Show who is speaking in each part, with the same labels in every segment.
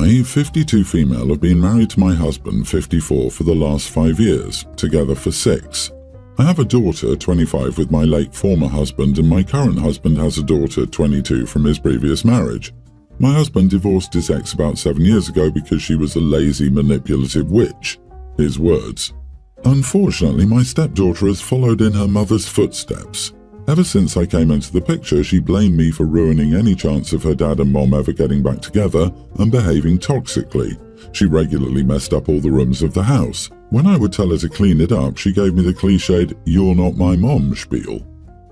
Speaker 1: I, 52 female, have been married to my husband, 54, for the last 5 years, together for 6. I have a daughter, 25, with my late former husband, and my current husband has a daughter, 22, from his previous marriage. My husband divorced his ex about 7 years ago because she was a lazy, manipulative witch. His words. Unfortunately, my stepdaughter has followed in her mother's footsteps. Ever since I came into the picture, she blamed me for ruining any chance of her dad and mom ever getting back together and behaving toxically. She regularly messed up all the rooms of the house. When I would tell her to clean it up, she gave me the cliched, "You're not my mom" spiel.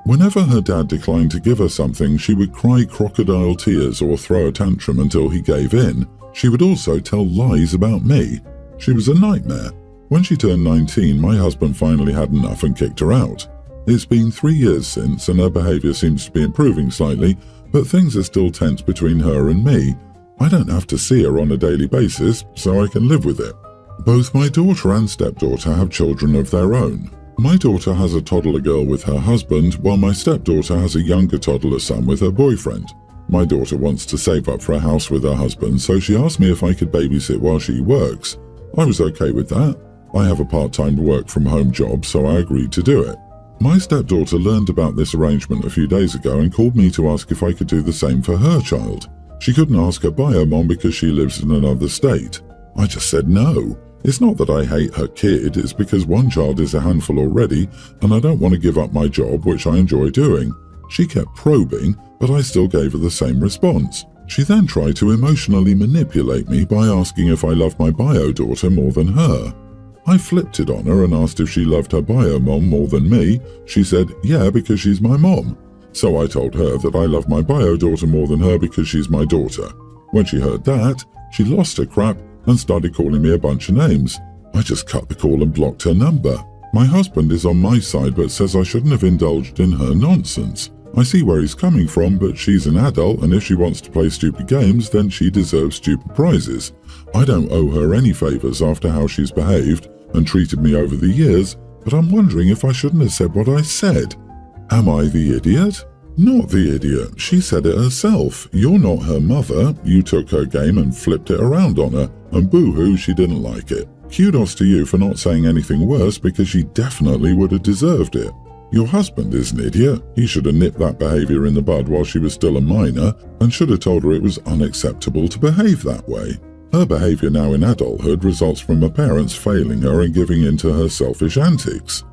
Speaker 1: Whenever her dad declined to give her something, she would cry crocodile tears or throw a tantrum until he gave in. She would also tell lies about me. She was a nightmare. When she turned 19, my husband finally had enough and kicked her out. It's been 3 years since, and her behavior seems to be improving slightly, but things are still tense between her and me. I don't have to see her on a daily basis, so I can live with it. Both my daughter and stepdaughter have children of their own. My daughter has a toddler girl with her husband, while my stepdaughter has a younger toddler son with her boyfriend. My daughter wants to save up for a house with her husband, so she asked me if I could babysit while she works. I was okay with that. I have a part-time work-from-home job, so I agreed to do it. My stepdaughter learned about this arrangement a few days ago and called me to ask if I could do the same for her child. She couldn't ask her bio mom because she lives in another state. I just said no. It's not that I hate her kid, it's because one child is a handful already and I don't want to give up my job, which I enjoy doing. She kept probing, but I still gave her the same response. She then tried to emotionally manipulate me by asking if I loved my bio daughter more than her. I flipped it on her and asked if she loved her bio mom more than me. She said, yeah, because she's my mom. So I told her that I love my bio daughter more than her because she's my daughter. When she heard that, she lost her crap and started calling me a bunch of names. I just cut the call and blocked her number. My husband is on my side but says I shouldn't have indulged in her nonsense. I see where he's coming from, but she's an adult, and if she wants to play stupid games, then she deserves stupid prizes. I don't owe her any favors after how she's behaved and treated me over the years, but I'm wondering if I shouldn't have said what I said. Am I the idiot? Not the idiot. She said it herself. You're not her mother. You took her game and flipped it around on her, and boo-hoo, she didn't like it. Kudos to you for not saying anything worse, because she definitely would have deserved it. Your husband is an idiot. He should have nipped that behavior in the bud while she was still a minor and should have told her it was unacceptable to behave that way. Her behavior now in adulthood results from her parents failing her and giving in to her selfish antics.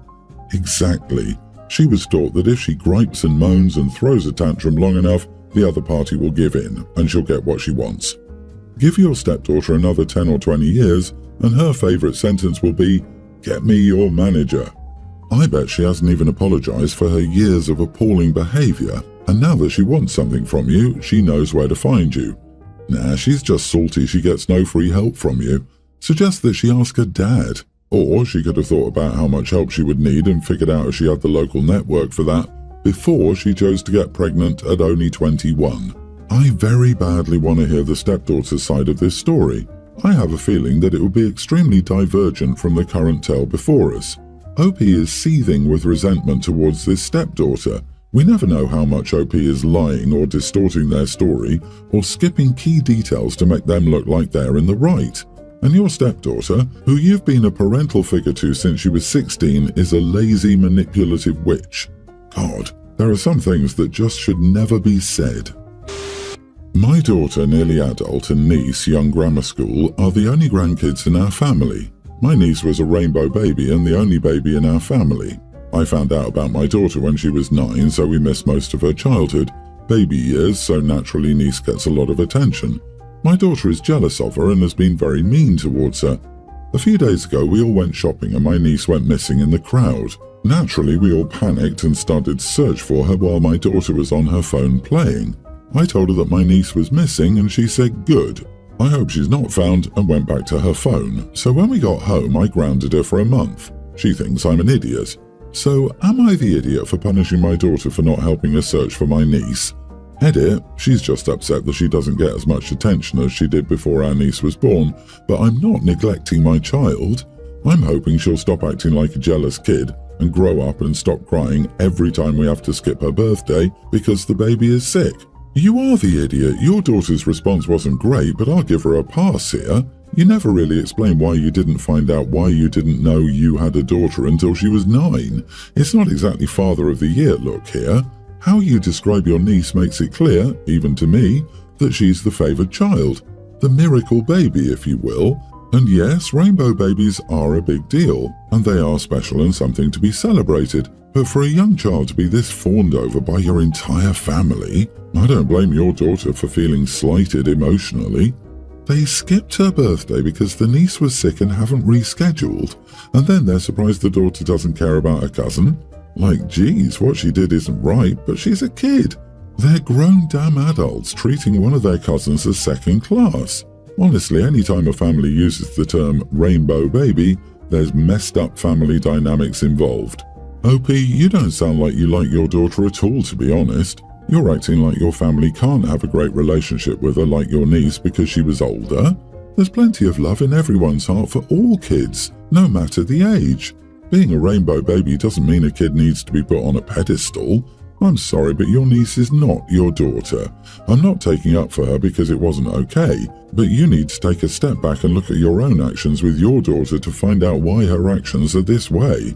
Speaker 1: Exactly. She was taught that if she gripes and moans and throws a tantrum long enough, the other party will give in and she'll get what she wants. Give your stepdaughter another 10 or 20 years and her favorite sentence will be, "Get me your manager." I bet she hasn't even apologized for her years of appalling behavior, and now that she wants something from you, she knows where to find you. Nah, she's just salty she gets no free help from you. Suggest that she ask her dad. Or she could have thought about how much help she would need and figured out if she had the local network for that before she chose to get pregnant at only 21. I very badly want to hear the stepdaughter's side of this story. I have a feeling that it would be extremely divergent from the current tale before us. OP is seething with resentment towards this stepdaughter. We never know how much OP is lying or distorting their story or skipping key details to make them look like they're in the right. And your stepdaughter, who you've been a parental figure to since she was 16, is a lazy, manipulative witch. God, there are some things that just should never be said. My daughter, nearly adult, and niece, young grammar school, are the only grandkids in our family. My niece was a rainbow baby and the only baby in our family. I found out about my daughter when she was 9, so we missed most of her childhood. Baby years, so naturally niece gets a lot of attention. My daughter is jealous of her and has been very mean towards her. A few days ago we all went shopping and my niece went missing in the crowd. Naturally we all panicked and started to search for her while my daughter was on her phone playing. I told her that my niece was missing and she said good. I hope she's not found, and went back to her phone. So when we got home I grounded her for a month. She thinks I'm an idiot. So am I the idiot for punishing my daughter for not helping her search for my niece? Edit, she's just upset that she doesn't get as much attention as she did before our niece was born, but I'm not neglecting my child. I'm hoping she'll stop acting like a jealous kid and grow up and stop crying every time we have to skip her birthday because the baby is sick. You are the idiot. Your daughter's response wasn't great, but I'll give her a pass here. You never really explained why you didn't find out why you didn't know you had a daughter until she was 9. It's not exactly Father of the Year look here. How you describe your niece makes it clear, even to me, that she's the favoured child. The miracle baby, if you will. And yes, rainbow babies are a big deal, and they are special and something to be celebrated. But for a young child to be this fawned over by your entire family, I don't blame your daughter for feeling slighted emotionally. They skipped her birthday because the niece was sick and haven't rescheduled, and then they're surprised the daughter doesn't care about her cousin. Like, geez, what she did isn't right, but she's a kid. They're grown damn adults treating one of their cousins as second class. Honestly, any time a family uses the term rainbow baby, there's messed up family dynamics involved. OP, you don't sound like you like your daughter at all, to be honest. You're acting like your family can't have a great relationship with her like your niece because she was older. There's plenty of love in everyone's heart for all kids, no matter the age. Being a rainbow baby doesn't mean a kid needs to be put on a pedestal. I'm sorry, but your niece is not your daughter. I'm not taking up for her because it wasn't okay, but you need to take a step back and look at your own actions with your daughter to find out why her actions are this way.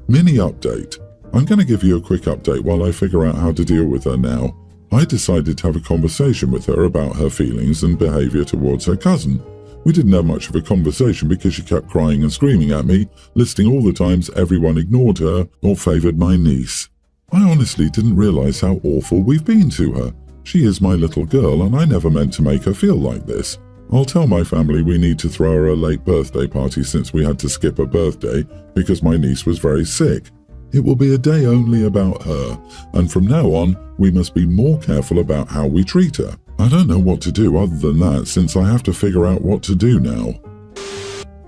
Speaker 1: Mini update. I'm going to give you a quick update while I figure out how to deal with her now. I decided to have a conversation with her about her feelings and behaviour towards her cousin. We didn't have much of a conversation because she kept crying and screaming at me, listing all the times everyone ignored her or favoured my niece. I honestly didn't realise how awful we've been to her. She is my little girl and I never meant to make her feel like this. I'll tell my family we need to throw her a late birthday party since we had to skip her birthday because my niece was very sick. It will be a day only about her, and from now on, we must be more careful about how we treat her. I don't know what to do other than that since I have to figure out what to do now.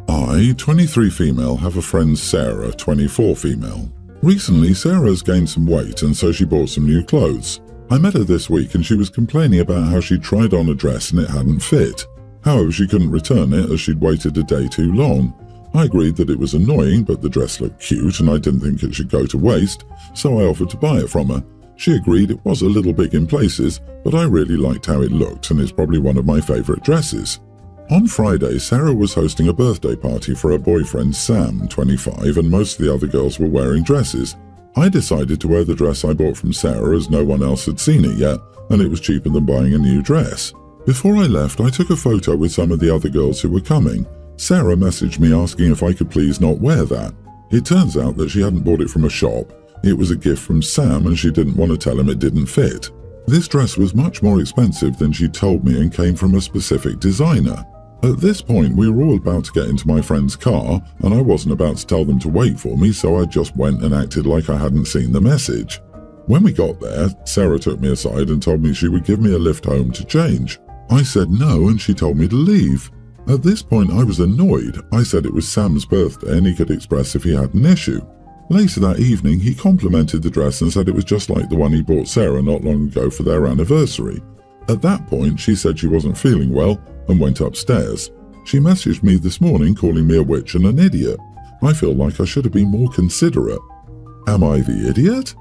Speaker 1: I, 23 female, have a friend Sarah, 24 female. Recently, Sarah's gained some weight and so she bought some new clothes. I met her this week and she was complaining about how she tried on a dress and it hadn't fit. However, she couldn't return it as she'd waited a day too long. I agreed that it was annoying, but the dress looked cute and I didn't think it should go to waste, so I offered to buy it from her. She agreed it was a little big in places, but I really liked how it looked and it's probably one of my favourite dresses. On Friday, Sarah was hosting a birthday party for her boyfriend Sam, 25, and most of the other girls were wearing dresses. I decided to wear the dress I bought from Sarah as no one else had seen it yet, and it was cheaper than buying a new dress. Before I left, I took a photo with some of the other girls who were coming. Sarah messaged me asking if I could please not wear that. It turns out that she hadn't bought it from a shop. It was a gift from Sam and she didn't want to tell him it didn't fit. This dress was much more expensive than she told me and came from a specific designer. At this point, we were all about to get into my friend's car and I wasn't about to tell them to wait for me, so I just went and acted like I hadn't seen the message. When we got there, Sarah took me aside and told me she would give me a lift home to change. I said no and she told me to leave. At this point, I was annoyed. I said it was Sam's birthday and he could express if he had an issue. Later that evening, he complimented the dress and said it was just like the one he bought Sarah not long ago for their anniversary. At that point, she said she wasn't feeling well and went upstairs. She messaged me this morning calling me a witch and an idiot. I feel like I should have been more considerate. Am I the idiot?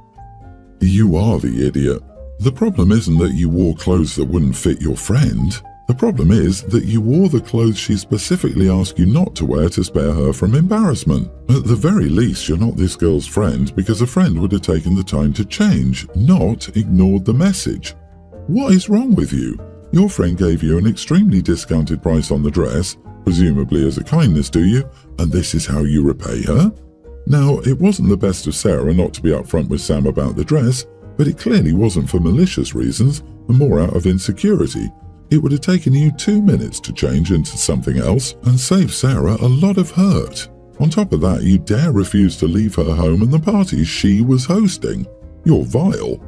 Speaker 1: You are the idiot. The problem isn't that you wore clothes that wouldn't fit your friend. The problem is that you wore the clothes she specifically asked you not to wear to spare her from embarrassment. At the very least, you're not this girl's friend because a friend would have taken the time to change, not ignored the message. What is wrong with you? Your friend gave you an extremely discounted price on the dress, presumably as a kindness to you, and this is how you repay her? Now, it wasn't the best of Sarah not to be upfront with Sam about the dress, but it clearly wasn't for malicious reasons and more out of insecurity. It would have taken you 2 minutes to change into something else and save Sarah a lot of hurt. On top of that, you dare refuse to leave her home and the party she was hosting. You're vile.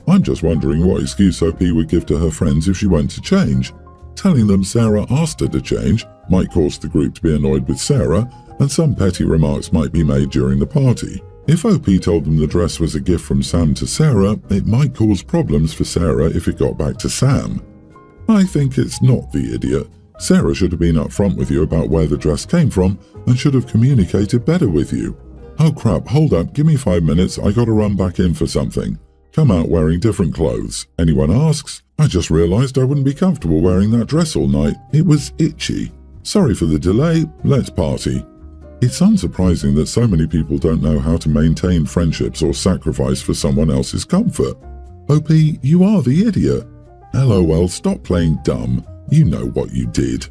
Speaker 1: I'm just wondering what excuse OP would give to her friends if she went to change. Telling them Sarah asked her to change might cause the group to be annoyed with Sarah, and some petty remarks might be made during the party. If OP told them the dress was a gift from Sam to Sarah, it might cause problems for Sarah if it got back to Sam. I think it's not the idiot. Sarah should have been upfront with you about where the dress came from and should have communicated better with you. Oh crap, hold up, give me 5 minutes, I gotta run back in for something. Come out wearing different clothes. Anyone asks, I just realised I wouldn't be comfortable wearing that dress all night. It was itchy. Sorry for the delay. Let's party. It's unsurprising that so many people don't know how to maintain friendships or sacrifice for someone else's comfort. OP, you are the idiot. LOL, stop playing dumb. You know what you did.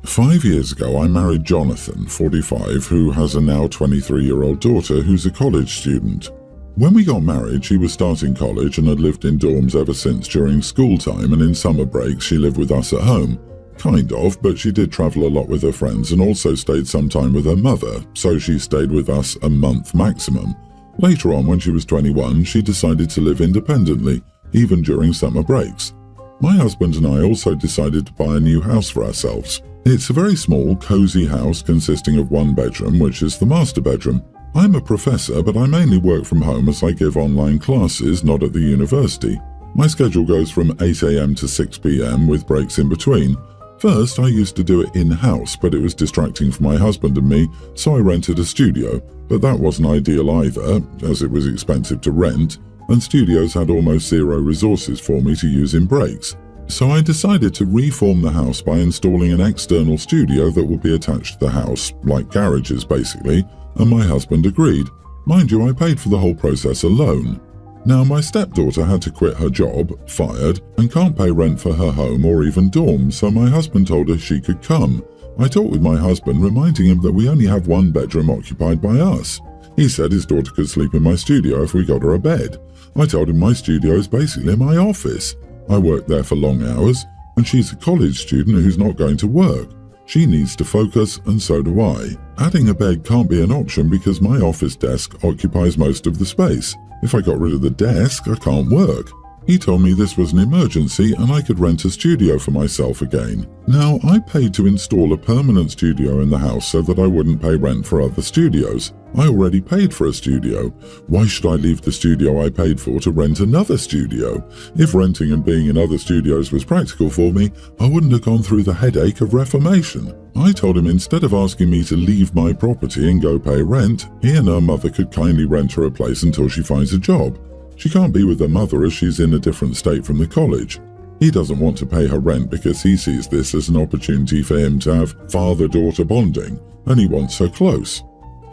Speaker 1: 5 years ago, I married Jonathan, 45, who has a now 23-year-old daughter who's a college student. When we got married, she was starting college and had lived in dorms ever since during school time, and in summer breaks she lived with us at home. Kind of, but she did travel a lot with her friends and also stayed some time with her mother, so she stayed with us a month maximum. Later on, when she was 21, she decided to live independently, even during summer breaks. My husband and I also decided to buy a new house for ourselves. It's a very small, cozy house consisting of one bedroom, which is the master bedroom. I'm a professor, but I mainly work from home as I give online classes, not at the university. My schedule goes from 8 a.m. to 6 p.m. with breaks in between. First, I used to do it in-house, but it was distracting for my husband and me, so I rented a studio. But that wasn't ideal either, as it was expensive to rent, and studios had almost zero resources for me to use in breaks. So I decided to reform the house by installing an external studio that would be attached to the house, like garages basically, and my husband agreed. Mind you, I paid for the whole process alone. Now, my stepdaughter had to quit her job, fired, and can't pay rent for her home or even dorm, so my husband told her she could come. I talked with my husband, reminding him that we only have one bedroom occupied by us. He said his daughter could sleep in my studio if we got her a bed. I told him my studio is basically my office. I work there for long hours, and she's a college student who's not going to work. She needs to focus, and so do I. Adding a bed can't be an option because my office desk occupies most of the space. If I got rid of the desk, I can't work. He told me this was an emergency and I could rent a studio for myself again. Now, I paid to install a permanent studio in the house so that I wouldn't pay rent for other studios. I already paid for a studio. Why should I leave the studio I paid for to rent another studio? If renting and being in other studios was practical for me, I wouldn't have gone through the headache of reformation. I told him instead of asking me to leave my property and go pay rent, he and her mother could kindly rent her a place until she finds a job. She can't be with her mother as she's in a different state from the college. He doesn't want to pay her rent because he sees this as an opportunity for him to have father-daughter bonding, and he wants her close.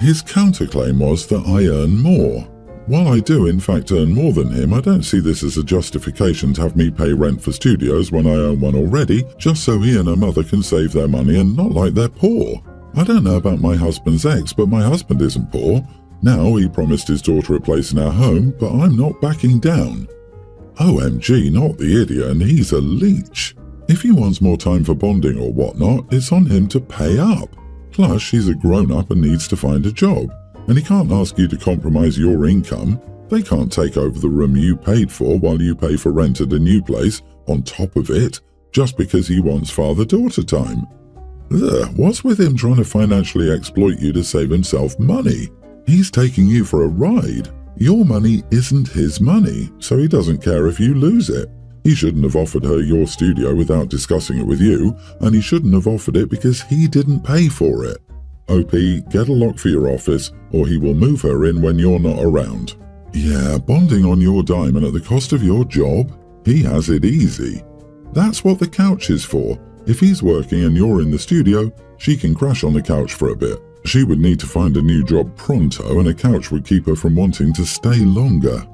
Speaker 1: His counterclaim was that I earn more. While I do in fact earn more than him, I don't see this as a justification to have me pay rent for studios when I own one already, just so he and her mother can save their money and not like they're poor. I don't know about my husband's ex, but my husband isn't poor. Now he promised his daughter a place in our home, but I'm not backing down. OMG, not the idiot, and he's a leech. If he wants more time for bonding or whatnot, it's on him to pay up. Plus, she's a grown-up and needs to find a job, and he can't ask you to compromise your income. They can't take over the room you paid for while you pay for rent at a new place, on top of it, just because he wants father-daughter time. Ugh, what's with him trying to financially exploit you to save himself money? He's taking you for a ride. Your money isn't his money, so he doesn't care if you lose it. He shouldn't have offered her your studio without discussing it with you, and he shouldn't have offered it because he didn't pay for it. OP, get a lock for your office, or he will move her in when you're not around. Yeah, bonding on your dime and at the cost of your job? He has it easy. That's what the couch is for. If he's working and you're in the studio, she can crash on the couch for a bit. She would need to find a new job pronto, and a couch would keep her from wanting to stay longer.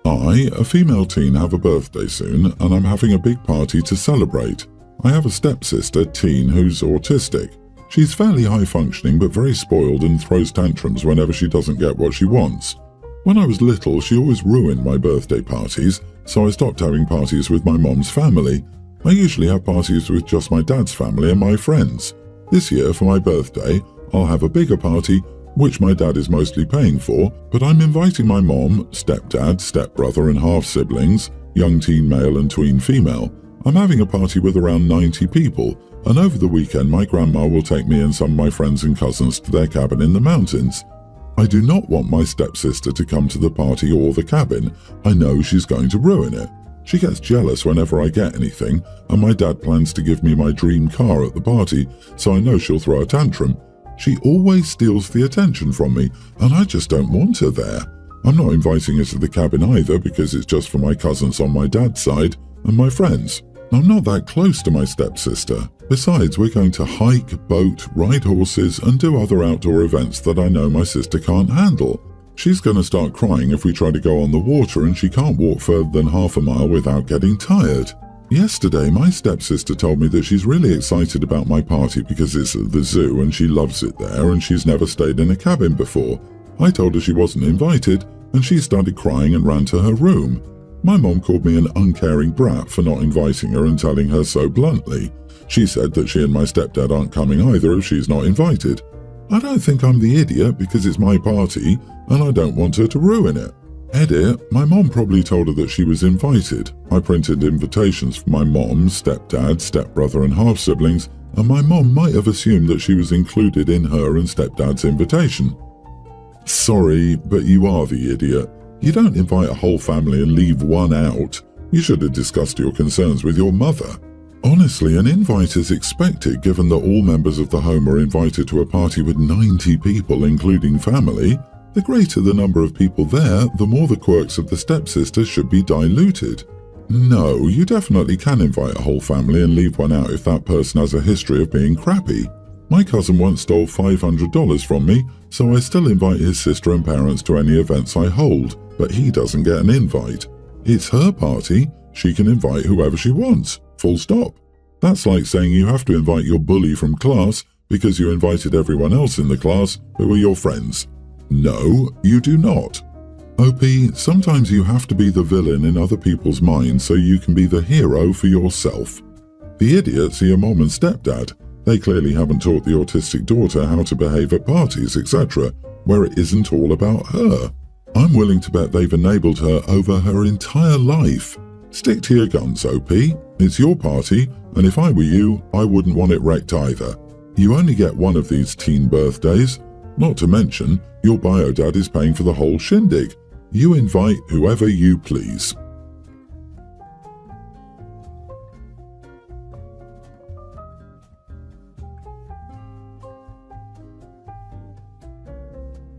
Speaker 1: I, a female teen, have a birthday soon, and I'm having a big party to celebrate. I have a stepsister, teen, who's autistic. She's fairly high-functioning but very spoiled and throws tantrums whenever she doesn't get what she wants. When I was little, she always ruined my birthday parties, so I stopped having parties with my mom's family. I usually have parties with just my dad's family and my friends. This year, for my birthday, I'll have a bigger party, which my dad is mostly paying for, but I'm inviting my mom, stepdad, stepbrother and half-siblings, young teen male and tween female. I'm having a party with around 90 people, and over the weekend my grandma will take me and some of my friends and cousins to their cabin in the mountains. I do not want my stepsister to come to the party or the cabin. I know she's going to ruin it. She gets jealous whenever I get anything, and my dad plans to give me my dream car at the party, so I know she'll throw a tantrum. She always steals the attention from me, and I just don't want her there. I'm not inviting her to the cabin either because it's just for my cousins on my dad's side and my friends. I'm not that close to my stepsister. Besides, we're going to hike, boat, ride horses and do other outdoor events that I know my sister can't handle. She's going to start crying if we try to go on the water, and she can't walk further than half a mile without getting tired. Yesterday, my stepsister told me that she's really excited about my party because it's at the zoo and she loves it there and she's never stayed in a cabin before. I told her she wasn't invited and she started crying and ran to her room. My mom called me an uncaring brat for not inviting her and telling her so bluntly. She said that she and my stepdad aren't coming either if she's not invited. I don't think I'm the idiot because it's my party and I don't want her to ruin it. Edit, my mom probably told her that she was invited. I printed invitations for my mom, stepdad, stepbrother and half-siblings, and my mom might have assumed that she was included in her and stepdad's invitation. Sorry, but you are the idiot. You don't invite a whole family and leave one out. You should have discussed your concerns with your mother. Honestly, an invite is expected given that all members of the home are invited to a party with 90 people, including family. The greater the number of people there, the more the quirks of the stepsister should be diluted. No, you definitely can invite a whole family and leave one out if that person has a history of being crappy. My cousin once stole $500 from me, so I still invite his sister and parents to any events I hold, but he doesn't get an invite. It's her party. She can invite whoever she wants. Full stop. That's like saying you have to invite your bully from class because you invited everyone else in the class who were your friends. No, you do not. OP, sometimes you have to be the villain in other people's minds so you can be the hero for yourself. The idiots are your mom and stepdad. They clearly haven't taught the autistic daughter how to behave at parties, etc., where it isn't all about her. I'm willing to bet they've enabled her over her entire life. Stick to your guns, OP. It's your party, and if I were you, I wouldn't want it wrecked either. You only get one of these teen birthdays. Not to mention, your bio dad is paying for the whole shindig. You invite whoever you please.